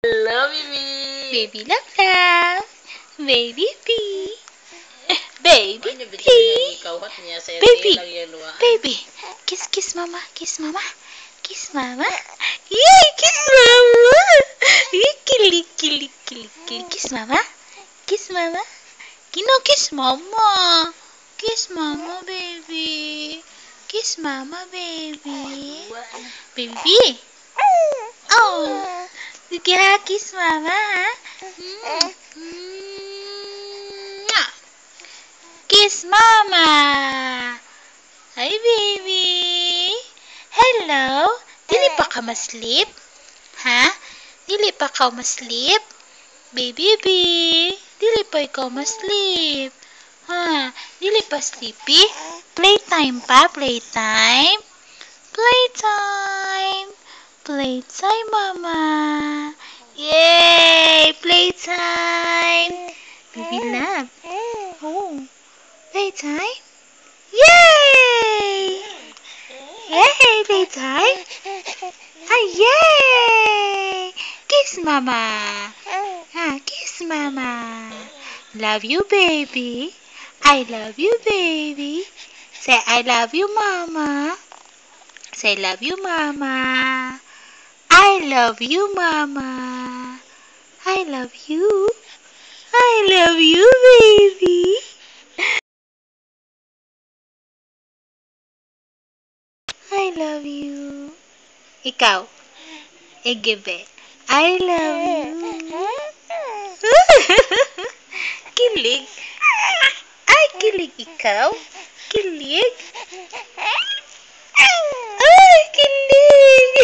Hello, baby. Baby love love. Baby B. Baby B. Baby. Baby. Kiss, kiss mama. Kiss mama. Kiss mama. Yay, kiss mama. Yay, kilik, kilik, kilik, kilik. Kiss mama. Kiss mama. Kiss mama. Kiss mama, baby. Kiss mama, baby. Baby. Oh. You can kiss mama, huh? Mwah. Kiss mama. Hi, baby. Hello. Dili pa ka ma-sleep? Ha? Dili pa ka ma-sleep? Baby B. Dili pa ikaw ma-sleep? Ha? Dili pa sleepy? Playtime pa? Playtime? Playtime. Playtime, mama. Yay! Playtime. Baby love. Oh. Playtime. Yay! Yay! Playtime. Ah, yay! Kiss mama. Ah, kiss mama. Love you, baby. I love you, baby. Say I love you, mama. Say love you, mama. I love you, mama. I love you. I love you, baby. I love you. Ikaw, Egebe. I love you. Kilig. Ay, kilig ikaw. Kilig. Ay, kilig.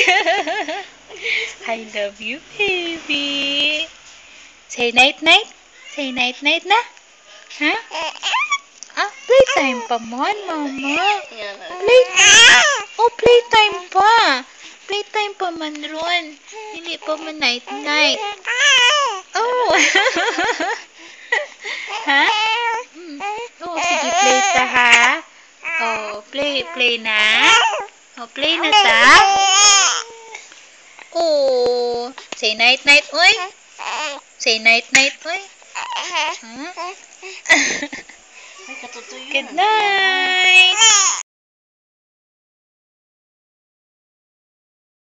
I love you, baby. Say night-night. Say night-night na. Ha? Ah, playtime pa man, mama. Playtime pa. Playtime pa man ron. Hindi pa man night-night. Oh. Ha? Oh, sige, play ta, ha? Oh, play na. Oh, play na ta. Oh, say night-night, oy. Say night-night, oy. Huh? Good night.